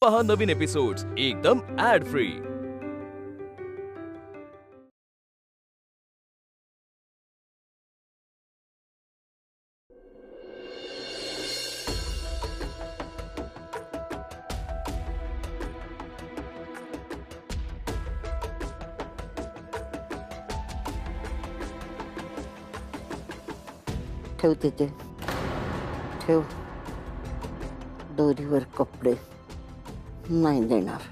पहा नवीन एपिसोड्स एकदम add free. ठेव तिथे ठेव दोरीवर कपडे नाही देणार।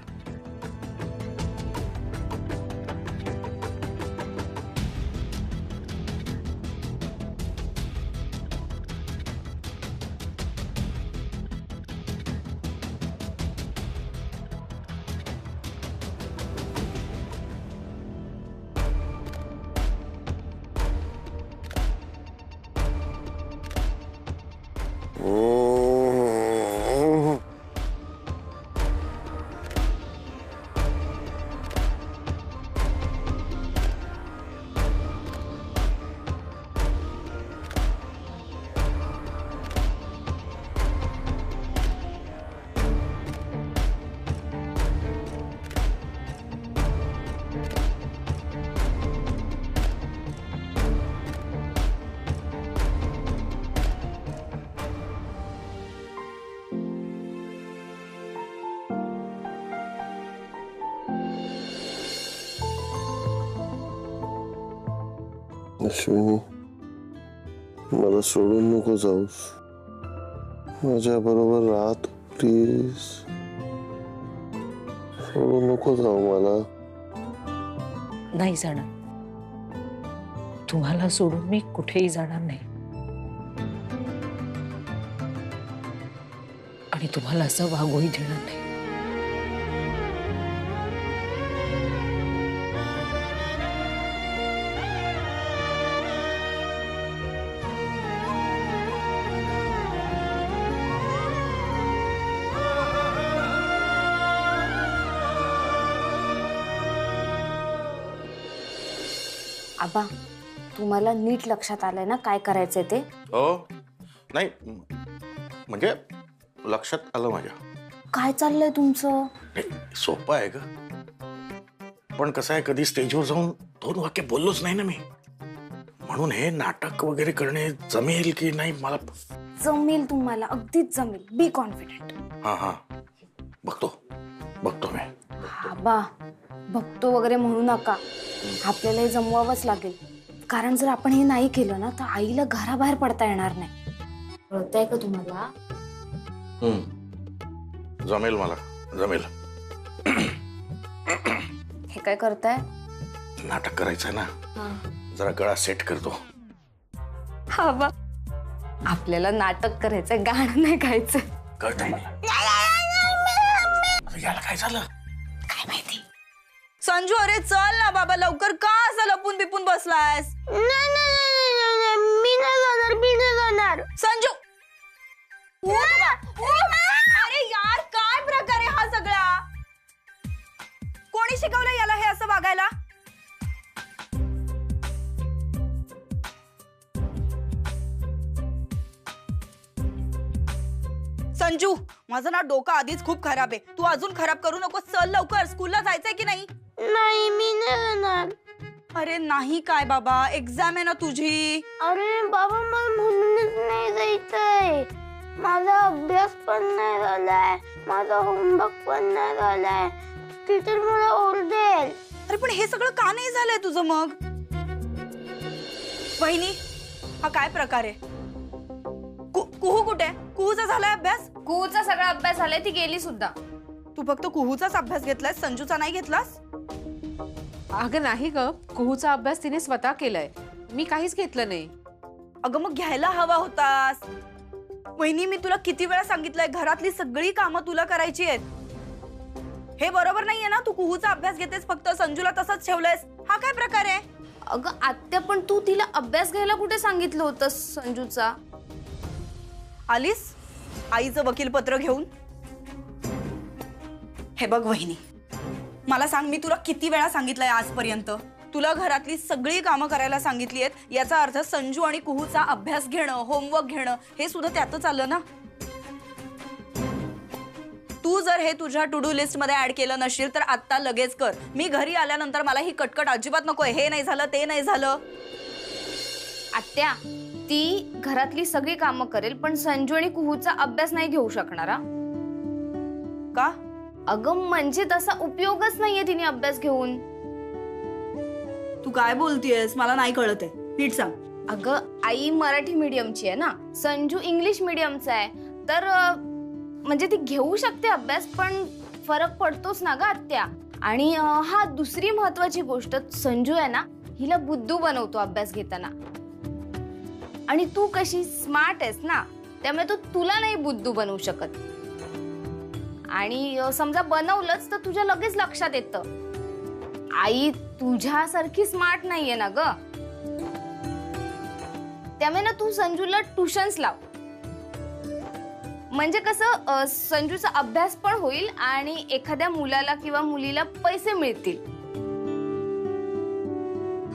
अश्विनी, मला सोडून नको जाऊस, माझ्या बरोबर राहा तू प्लीज। सोडून नको जाऊ मला। नाही जाणार, तुम्हाला सोडून मी कुठेही जाणार नाही आणि तुम्हाला असं वागूही देणार नाही। आबा, तुम्हाला नीट लक्षात आलंय ना काय करायचंय ते? हो, नाही म्हणजे लक्षात आलं माझ्या। काय चाललंय तुमचं? सोपं आहे का? पण कसं आहे, कधी स्टेजवर जाऊन 2 वाक्य बोललोच नाही ना मी, म्हणून हे नाटक वगैरे करणे जमेल की नाही मला। जमेल तुम्हाला, अगदीच जमेल, बी कॉन्फिडेंट। हा हा, बघतो मी। आबा, बघतो वगैरे म्हणू नका, आपल्याला हे जमवावंच लागेल, कारण जर आपण हे नाही केलं ना तर आईला घराबाहेर पडता येणार नाही। कळतंय का तुम्हाला? जमेल, मला जमेल। हे काय करताय? नाटक करायचंय ना, जरा गळा सेट करतो। आबा, आपल्याला नाटक करायचंय, गाणं नाही गायचंय। कळतंय मला। याला काय झालं काय माहिती? संजू, अरे चल ना बाबा लवकर, का असं लपून बिपून बसलायस? मी नाही जाणार संजू, अरे यार, काय प्रकार आहे हा सगळा? कोणी शिकवलं याला हे असं वागायला? संजू, माझं ना डोकं आधीच खूप खराब आहे, तू अजून खराब करू नको। चल लवकर, स्कूलला जायचंय की नाही? नाही, मी नाही जाणार। अरे नाही काय बाबा, एक्झाम आहे ना तुझी। अरे बाबा, मला म्हणूनच नाही जायचंय। माझा अभ्यास पण नाही झालाय, माझा होमवर्क पण नाही झालाय, टीचर मला ओरडेल। अरे पण हे सगळं का नाही झालंय तुझं मग? वहिनी, हा काय प्रकार आहे? कुहू कुठे? कुहूचा झालाय अभ्यास? कुहूचा सगळा अभ्यास झालाय, ती गेली सुद्धा। तू फक्त कुहूचाच अभ्यास घेतलाय, संजूचा नाही घेतलास? अगं नाही ग, कुहूचा अभ्यास तिने स्वतः केलाय, मी काहीच घेतलं नाही। अगं मग घ्यायला हवा होतास। वहिनी, मी तुला किती वेळा सांगितलंय, घरातली सगळी कामं तुला करायची आहेत। हे बरोबर नाहीये ना, तू कुहूचा अभ्यास घेतेस, फक्त संजूला तसंच ठेवलंयस। हा काय प्रकार आहे? अगं आत्या, पण तू तिला अभ्यास घ्यायला कुठे सांगितलं होतं संजूचा? आलीस आईचं वकील पत्र घेऊन? हे बघ वहिनी, मला सांग, मी तुला किती वेळा सांगितलंय आजपर्यंत, तुला घरातली सगळी कामं करायला सांगितली आहेत, याचा अर्थ संजू आणि कुहूचा अभ्यास घेणं, होमवर्क घेणं हे सुद्धा त्यातच आलं ना। तू तू जर हे तुझ्या टू डू लिस्ट मध्ये ऍड केलं नसेल तर आता लगेच कर. मी घरी आल्यानंतर मला ही कटकट अजिबात नकोय. हे नाही झालं ते नाही झालं. आत्या, ती घरातली सगळी कामं करेल पण संजू आणि कुहूचा अभ्यास नाही घेऊ शकणार. का? अगं म्हणजे तसा उपयोगच नाहीये तिने अभ्यास घेऊन. तू काय बोलतेयस? मला नाही कळत आहे, नीट सांग. अगं आई मराठी मीडियमची आहे ना, संजू इंग्लिश मीडियमचा आहे, तर म्हणजे ती घेऊ शकते अभ्यास पण फरक पडतोच ना ग आत्या. आणि हा दुसरी महत्वाची गोष्ट, संजू आहे ना हिला बुद्धू बनवतो अभ्यास घेताना. आणि तू कशी स्मार्ट आहेस ना, त्यामुळे तो तुला नाही बुद्धू बनवू शकत. आणि समजा बनवलंच तर तुझ्या लगेच लक्षात येतं. आई तुझ्यासारखी स्मार्ट नाहीये ना ग, त्यामुळे ना तू संजूला ट्युशन्स लाव. म्हणजे कसं संजूचा अभ्यास पण होईल आणि एखाद्या मुलाला किंवा मुलीला पैसे मिळतील.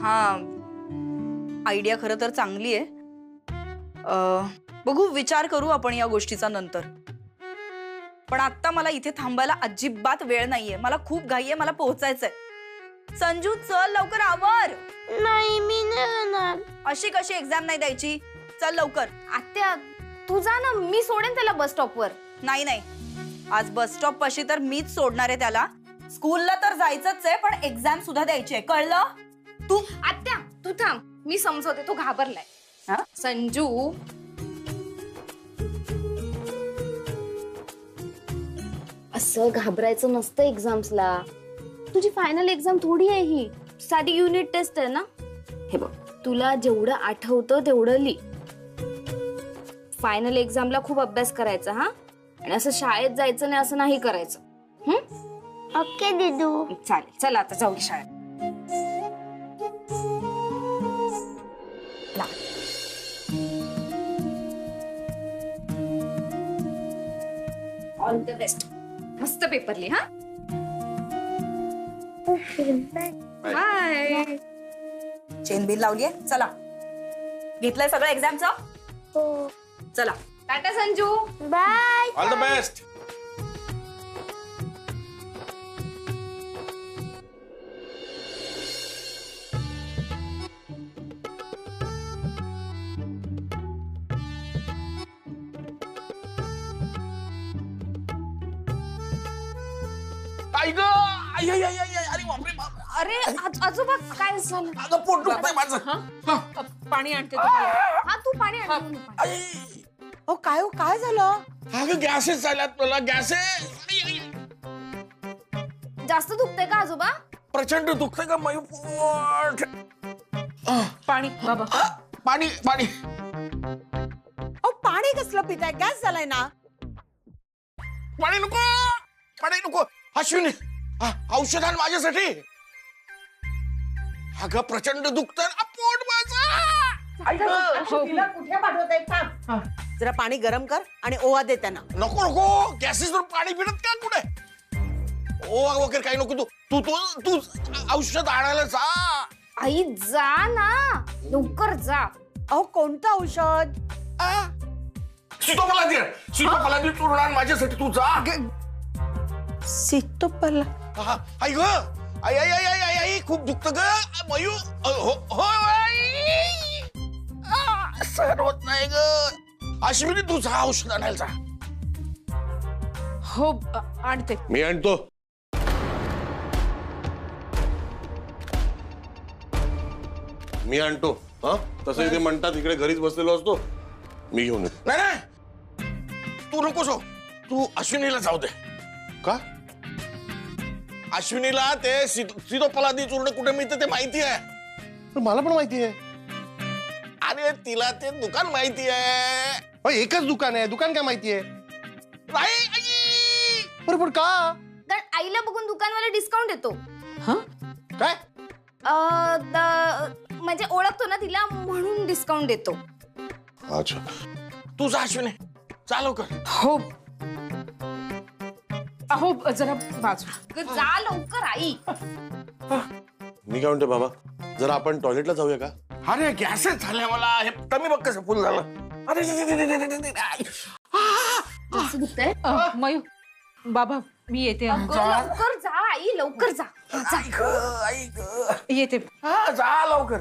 हा, आयडिया खरं तर चांगली आहे. बघू, विचार करू आपण या गोष्टीचा नंतर. पण आता मला इथे थांबायला अजिबात वेळ नाहीये. मला खूप घाई आहे, मला पोहोचायचंय. संजू चल लवकर, आवर. नाही मी नाही जाणार. अशी कशी एक्झाम नाही द्यायची? चल लवकर. आत्या तू जा ना, मी सोडेन त्याला बस स्टॉपवर. नाही नाही, आज बस स्टॉप पाशी तर मीच सोडणार आहे त्याला. स्कूलला तर जायचंच आहे पण एक्झाम सुद्धा द्यायची आहे, कळलं? तू आत्या तू थांब, मी समजवते. तो घाबरलाय. संजू असं घाबरायचं नसतं एक्झाम्सला. तुझी फायनल एक्झाम थोडी आहे ही, साधी युनिट टेस्ट आहे ना. हे बघ, तुला जेवढं आठवतं तेवढं लिह. फायनल एक्झामला खूप अभ्यास करायचा हा, आणि असं शाळेत जायचं नाही असं नाही करायचं. ओके दीदू. चालेल, चला आता जाऊ शाळेत. All the best. मस्त पेपर लिहा. बाय. चेन बिल लावलीये. चला, घेतलंय सगळं एक्झामचं? हो. चला, tata Sanju. Bye. All the best. आई ग, आई आई आई आई, अरे बापरे बाप. अरे आजोबा काय झालं? अगं पोट दुखतंय माझं. पाणी आणते तुम्हाला. हा तू पाणी आण. आई, काय झालं? अगं गॅसेस झाल्यात मला, गॅसेस. जास्त दुखतंय का आजोबा? प्रचंड दुखतंय का मयू पोट. पाणी बाबा. पाणी पाणी. पाणी कसलं पिताय? गॅस झालाय ना. पाणी नको, पाणी नको. अश्विनी, औषध आण माझ्यासाठी. अगं प्रचंड दुखतंय पोट माझं. कुठे पाठवताय? जरा पाणी गरम कर आणि ओवा दे त्यांना. नको नको, गॅसेसवर पाणी पिणत का कुठे? ओवा वगैरे काही नको. तू तू तू औषध आणायला जा. आई जा ना, लवकर जा. अहो कोणतं औषध? सीतोफलादी चूर्ण आण माझ्यासाठी. तू जा. सीतोफला. आई ग, आई आई आई आई आई आई, खूप दुखत ग मयू. हो सहन होत नाही ग. अश्विनी तू जा, औषध आणायला जा. हो आणते. मी आणतो. मी आणतो. हा, तसं इथे म्हणतात, इकडे घरीच बसलेलो असतो. मी घेऊन येतो. नाही नाही, तू नकोस हो. तू अश्विनीला जाऊ दे. का? अश्विनीला ते सीतोफलादी चूर्ण कुठे मिळतं ते माहिती आहे. मला पण माहिती आहे. अरे तिला ते दुकान माहिती आहे. एकच दुकान आहे. दुकान काय माहिती आहे? नाही बरं पण का? कारण आईला बघून दुकानवाला डिस्काउंट देतो. काय? म्हणजे ओळखतो ना तिला म्हणून डिस्काउंट देतो. अच्छा, तू जा अश्विनी, जा लवकर. हो अहो जरा बाजू. जा लवकर आई. मी काय म्हणतो बाबा, जरा आपण टॉयलेटला जाऊया का? अरे गॅसेस झाल्या मला. हे कमी बघ कसं फुल झालं. अरे जास्त दुखतंय? मयू बाबा मी येते अगं, लवकर जा आई, लवकर जा. येते. हा जा लवकर.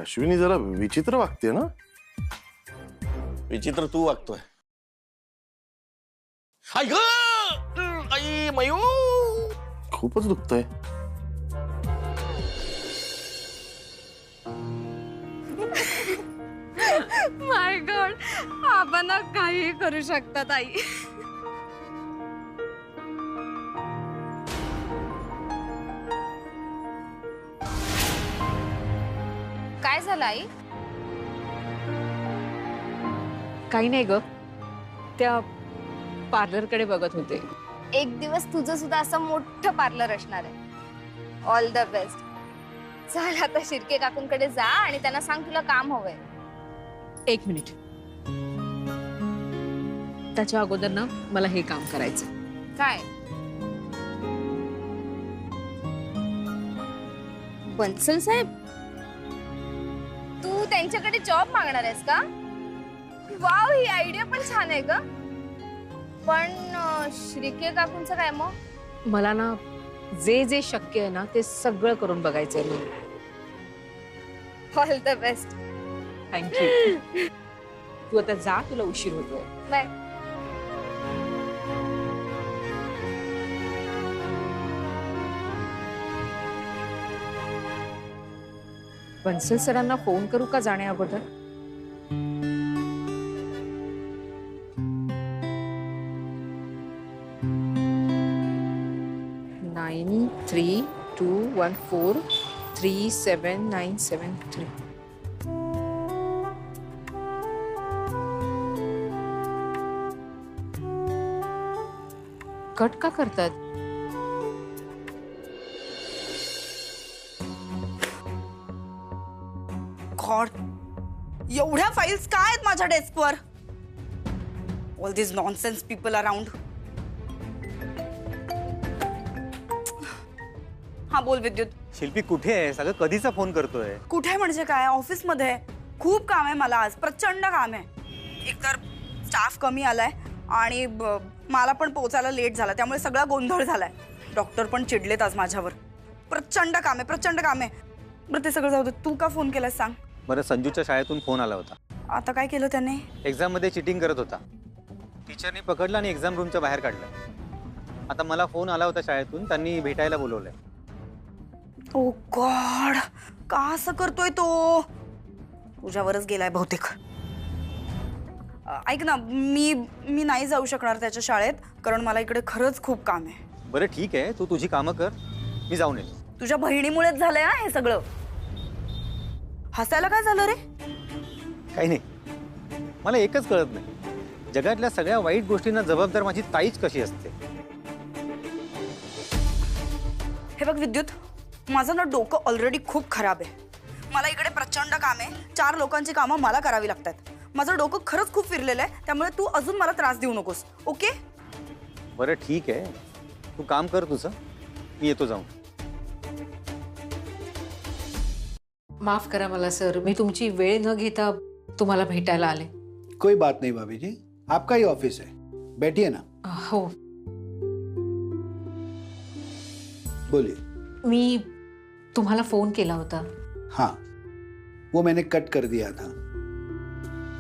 अश्विनी जरा विचित्र वागते ना. विचित्र तू वागतोय. आई ग, आई मयू. खूपच दुखतंय. माय गॉड, आपण काही करू शकतात आई. काय झालं आई? काही नाही ग, त्या पार्लरकडे बघत होते. एक दिवस तुझं सुद्धा असं मोठं पार्लर असणार आहे. All the best. चल आता शिर्के काकूंकडे जा आणि त्यांना सांग तुला काम हवंय. 1 मिनिट. त्याच्या अगोदर ना मला हे काम करायचं. काय? बन्सल साहेब, तू त्यांच्याकडे जॉब मागणार आहेस का? वाव, ही आयडिया पण छान आहे ग. पण श्रीके काकूंचं काय मग? मला ना जे जे शक्य आहे ना ते सगळं करून बघायचंय मला. All the best. थँक्यू. तू आता जा, तुला उशीर होतोय. बाय. बन्सल सरांना फोन करू का जाण्या अगोदर? नाईन 321437973. कट का करतात? गॉड, एवढ्या फाईल्स काय आहेत माझ्या डेस्कवर? ऑल दिस नॉनसेन्स पीपल अराउंड. हा बोल विद्युत. शिल्पी कुठे आहे? सगळं कधीचा फोन करतोय. कुठे म्हणजे काय, ऑफिसमध्ये. खूप काम आहे मला आज, प्रचंड काम आहे. एकतर स्टाफ कमी आलाय आणि मला पण पोहोचायला लेट झाला, त्यामुळे सगळा गोंधळ झालाय. डॉक्टर पण चिडलेत आज माझ्यावर. प्रचंड काम आहे, प्रचंड काम आहे. बरं ते सगळं जाऊ दे, तू का फोन केलास सांग. बरं, संजूच्या शाळेतून फोन आला होता. आता काय केलं त्याने? एक्झाम मध्ये चिटिंग करत होता. टीचरने पकडलं आणि एक्झाम रूमच्या बाहेर काढलं. आता मला फोन आला होता शाळेतून, त्यांनी भेटायला बोलवलंय. ओ गॉड, का असं करतोय तो? तुझ्यावरच गेलाय बहुतेक. ऐक ना, मी नाही जाऊ शकणार त्याच्या शाळेत, कारण मला इकडे खरंच खूप काम आहे. बरं ठीक आहे, तू तुझी कामं कर, मी जाऊन येतो. तुझ्या बहिणीमुळेच झालंय हा हे सगळं. हसायला काय झालं रे? काही नाही, मला एकच कळत नाही, जगातल्या सगळ्या वाईट गोष्टींना जबाबदार माझी ताईच कशी असते. हे बघ विद्युत, माझं ना डोकं ऑलरेडी खूप खराब आहे. मला इकडे प्रचंड काम आहे, 4 लोकांची कामं मला करावी लागतात. माझं डोकं खरंच खूप फिरलेलं आहे, त्यामुळे तू अजून मला त्रास देऊ नकोस, ओके? बरं ठीक आहे, तू काम कर तुझं, मी येतो जाऊन. माफ करा मला सर, मी तुमची वेळ न घेता तुम्हाला भेटायला आले. कोई बात नहीं भाभी जी, आपका ही ऑफिस है, बैठिए ना. हो, बोलिए. मी तुम्हाला फोन केला होता. हाँ, वो मैंने कट कर दिया था.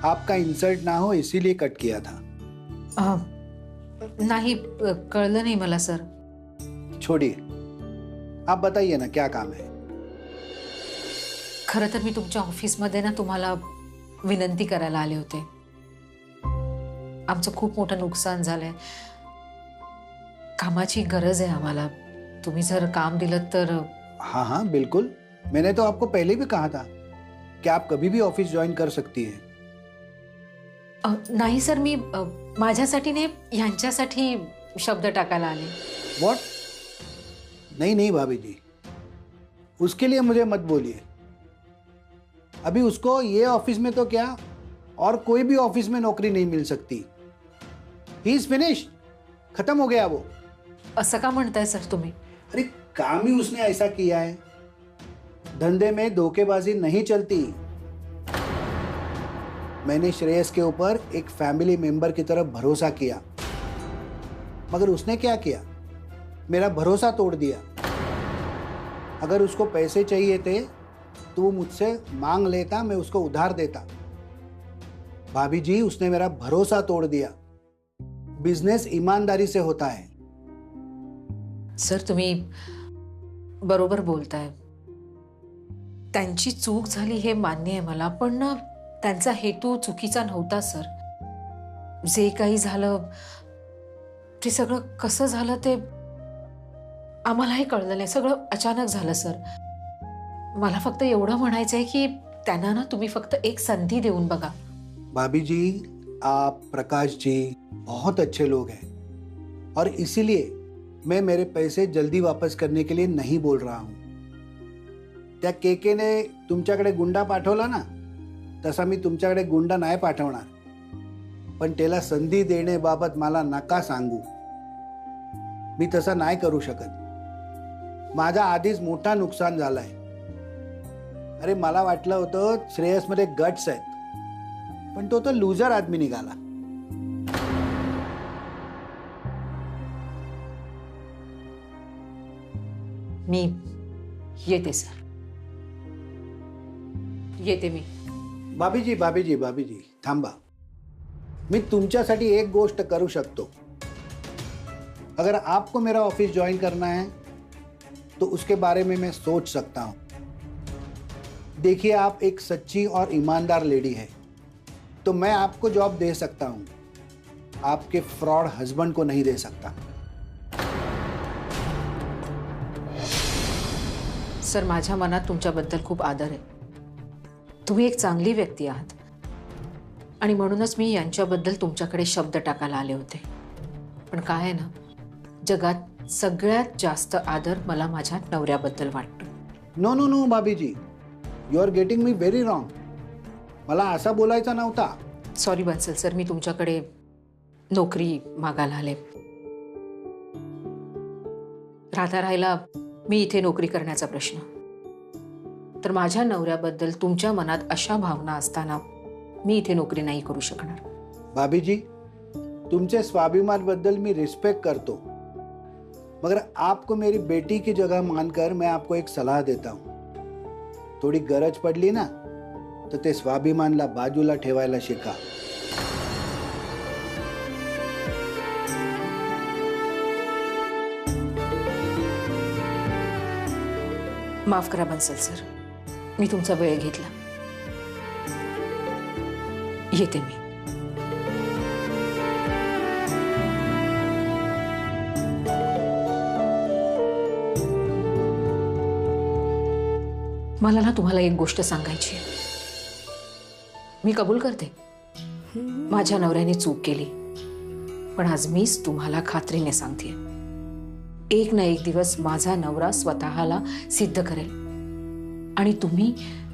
आपका इंसल्ट ना हो इसीलिए कट किया था. नाही, कळलं नाही मला सर. छोड़िए, आप बताइए ना क्या काम है. खरं तर मी तुमच्या ऑफिसमध्ये ना तुम्हाला विनंती करायला आले होते. आमचं खूप मोठं नुकसान झालंय, कामाची गरज आहे आम्हाला. तुम्ही जर काम दिलं तर. हाँ हाँ बिल्कुल, मैंने तो आपको पहले भी कहा था कि आप कभी भी ऑफिस ज्वाइन कर सकती है. नाही सर, मी माझ्यासाठी नाही, ह्यांच्यासाठी शब्द टाकायला आले. व्हाट? नहीं नहीं भाभी जी, उसके लिए मुझे मत बोलिए. अभी उसको ये ऑफिस में तो क्या और कोई भी ऑफिस में नौकरी नहीं मिल सकती. ही इज फिनिश्ड, खत्म हो गया वो. असं का म्हणताय सर तुम्ही? अरे काम ही उसने ऐसा किया है. धंधे में धोखेबाजी नहीं चलती. मैंने श्रेयस के ऊपर एक फैमिली मेंबर की तरह भरोसा किया, मगर उसने क्या किया? मेरा भरोसा तोड़ दिया। अगर उसको पैसे चाहिए थे तो वो मुझसे मांग लेता, मैं उसको उधार देता। भाभी जी, उसने मेरा भरोसा तोड़ दिया। बिजनेस ईमानदारी से होता है। सर, तुम्ही बरोबर बोलताय. त्यांची चूक झाली हे मान्य आहे मला, पण ना त्यांचा हेतू चुकीचा नव्हता सर. जे काही झालं ते सगळं कसं झालं ते आम्हालाही कळलं नाही. सगळं अचानक झालं सर. मला फक्त एवढं म्हणायचं आहे की त्यांना ना तुम्ही फक्त एक संधी देऊन बघा. भाभी जी, आप, प्रकाश जी बहुत अच्छे लोग हैं और इसीलिए मैं मेरे पैसे जल्दी वापस करने के लिए नहीं बोल रहा हूं. त्या केकेने तुमच्याकडे गुंडा पाठवला ना, तसा मी तुमच्याकडे गुंडा नाही पाठवणार. पण त्याला संधी देण्याबाबत मला नका सांगू. मी तसा नाही करू शकत. माझा आधीच मोठा नुकसान झालाय. अरे मला वाटलं होतं श्रेयसमध्ये गट्स आहेत, पण तो लूजर आदमी निघाला. मी येते सर. येते मी. भाभी जी थांबा. मी तुमच्यासाठी एक गोष्ट करू शकतो. अगर आपको मेरा ऑफिस ज्वाइन करना है तो उसके बारे में मैं सोच सकता हूं. देखिए, आप एक सच्ची और ईमानदार लेडी है, तो मैं आपको जॉब दे सकता हूं. आपके फ्रॉड हस्बैंड को नहीं दे सकता. सर, माझ्या मनात तुमच्याबद्दल खूप आदर आहे. तुम्ही एक चांगली व्यक्ती आहात आणि म्हणूनच मी यांच्याबद्दल तुमच्याकडे शब्द टाकायला आले होते. पण काय आहे ना, जगात सगळ्यात जास्त आदर मला माझ्या नवऱ्याबद्दल वाटतो. नो नो नो भाभी जी, you are getting me very wrong. मला असा बोलायचा नव्हता. सॉरी बन्सल सर, मी तुमच्याकडे नोकरी मागायला आले. राहिला मी इथे नोकरी करण्याचा प्रश्न, तर माझ्या नवऱ्याबद्दल तुमच्या मनात अशा भावना असताना मी इथे नोकरी नाही करू शकणार. भाभी जी, तुमचे स्वाभिमान बद्दल मी रिस्पेक्ट करतो, मगर आपको मेरी बेटी की जगह मानकर मैं आपको एक सलाह देता हूं. थोड़ी गरज पडली ना तर ते स्वाभिमानला बाजूला ठेवायला शिका. माफ करा बन्सल सर, मी तुमचा वेळ घेतला. येते मी. मला ना तुम्हाला एक गोष्ट सांगायची आहे. मी कबूल करते, माझ्या नवऱ्याने चूक केली, पण आज मीच तुम्हाला खात्रीने सांगते, एक ना एक दिवस माझा नवरा स्वतःला सिद्ध करेल आणि तुम्ही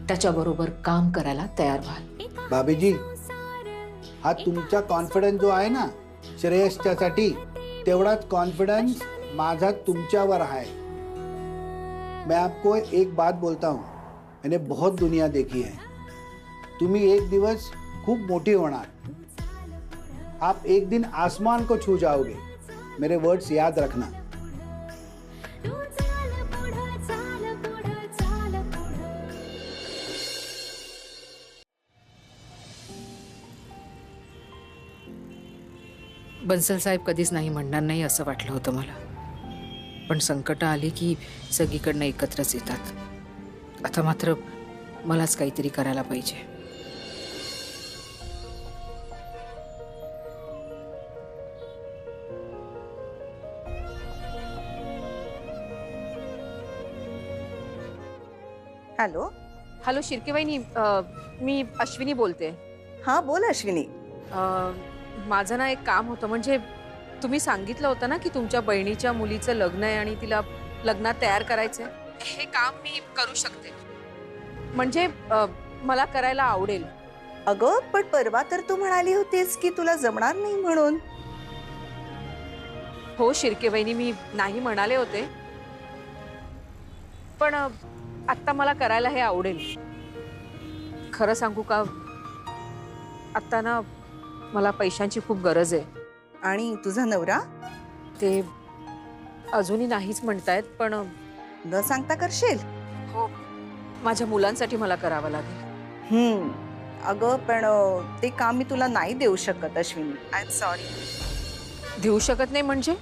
त्याच्याबरोबर काम करायला तयार व्हाल. भाभी जी, हा तुमचा कॉन्फिडन्स जो आहे ना श्रेयसच्यासाठी, तेवढाच कॉन्फिडन्स माझा तुमच्यावर आहे. मैं आपको एक बात बोलता हूँ, मैंने बहुत दुनिया देखी है. तुम्ही एक दिवस खूब मोटी होणार. आप एक दिन आसमान को छू जाओगे. मेरे वर्ड्स याद रखना. बन्सल साहेब कधीच नाही म्हणणार नाही असं वाटलं होतं मला, पण संकट आली की सगळीकडनं एकत्रच येतात. आता मात्र मलाच काहीतरी करायला पाहिजे. हॅलो. हॅलो शिर्केबाईनी, मी अश्विनी बोलते. हा बोल अश्विनी. माझं ना एक काम होतं. म्हणजे तुम्ही सांगितलं होतं ना की तुमच्या बहिणीच्या मुलीचं लग्न आहे आणि तिला लग्नात तयार करायचंय. हे काम मी करू शकते, म्हणजे मला करायला आवडेल. अगं पण परवा तर तू म्हणाली होतीस की तुला जमणार नाही म्हणून. हो शिर्केबाईनी, मी नाही म्हणाले होते, पण आत्ता मला करायला हे आवडेल. खरं सांगू का, आता ना मला पैशांची खूप गरज आहे. आणि तुझा नवरा? ते अजूनही नाहीच म्हणतायत, पण न सांगता करशील? हो, माझ्या मुलांसाठी मला करावं लागेल. अगं पण ते काम मी तुला नाही देऊ शकत अश्विनी. I am sorry. देऊ शकत नाही म्हणजे?